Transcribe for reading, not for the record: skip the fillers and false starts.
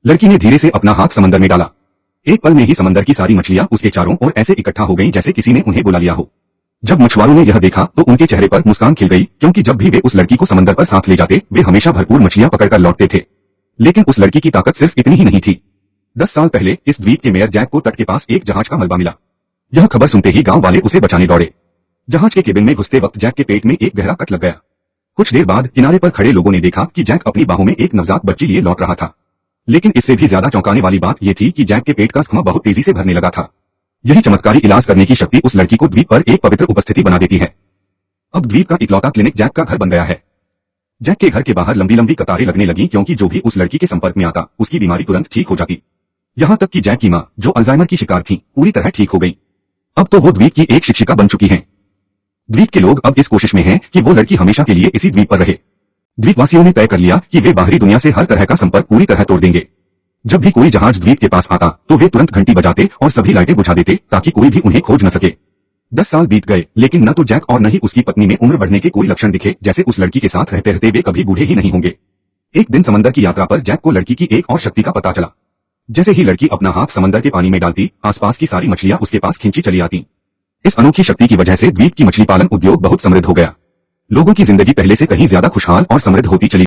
लड़की ने धीरे से अपना हाथ समंदर में डाला। एक पल में ही समंदर की सारी मछलियां उसके चारों ओर ऐसे इकट्ठा हो गईं जैसे किसी ने उन्हें बुला लिया हो। जब मछुआरों ने यह देखा तो उनके चेहरे पर मुस्कान खिल गई, क्योंकि जब भी वे उस लड़की को समंदर पर साथ ले जाते वे हमेशा भरपूर मछलियां पकड़कर लौटते थे। लेकिन उस लड़की की ताकत सिर्फ इतनी ही नहीं थी। 10 साल पहले इस द्वीप के मेयर जैक को तट के पास एक जहाज का मलबा मिला। यह खबर सुनते ही गांव वाले उसे बचाने दौड़े। जहाज के केबिन में घुसते वक्त जैक के पेट में एक गहरा कट लग गया। कुछ देर बाद किनारे पर खड़े लोगों ने देखा कि जैक अपनी बाहों में एक नवजात बच्ची लिए लौट रहा था। लेकिन इससे भी ज्यादा चौंकाने वाली बात यह थी कि जैक के पेट का स्खमा बहुत तेजी से भरने लगा था। यही चमत्कारी इलाज करने की शक्ति उस लड़की को द्वीप पर एक पवित्र उपस्थिति बना देती है। अब द्वीप का इकलौता क्लिनिक जैक का घर बन गया है। जैक के घर के बाहर लंबी लंबी कतारें लगने लगी, क्योंकि जो भी उस लड़की के संपर्क में आता उसकी बीमारी तुरंत ठीक हो जाती। यहाँ तक कि जैक की माँ, जो अल्जाइमर की शिकार थी, पूरी तरह ठीक हो गई। अब तो वो द्वीप की एक शिक्षिका बन चुकी हैं। द्वीप के लोग अब इस कोशिश में हैं कि वो लड़की हमेशा के लिए इसी द्वीप पर रहे। द्वीपवासियों ने तय कर लिया कि वे बाहरी दुनिया से हर तरह का संपर्क पूरी तरह तोड़ देंगे। जब भी कोई जहाज द्वीप के पास आता तो वे तुरंत घंटी बजाते और सभी लाइटें बुझा देते, ताकि कोई भी उन्हें खोज न सके। 10 साल बीत गए, लेकिन न तो जैक और न ही उसकी पत्नी में उम्र बढ़ने के कोई लक्षण दिखे, जैसे उस लड़की के साथ रहते रहते वे कभी बूढ़े ही नहीं होंगे। एक दिन समंदर की यात्रा पर जैक को लड़की की एक और शक्ति का पता चला। जैसे ही लड़की अपना हाथ समंदर के पानी में डालती, आसपास की सारी मछलियां उसके पास खींची चली आती। इस अनोखी शक्ति की वजह से द्वीप की मछली पालन उद्योग बहुत समृद्ध हो गया। लोगों की जिंदगी पहले से कहीं ज्यादा खुशहाल और समृद्ध होती चली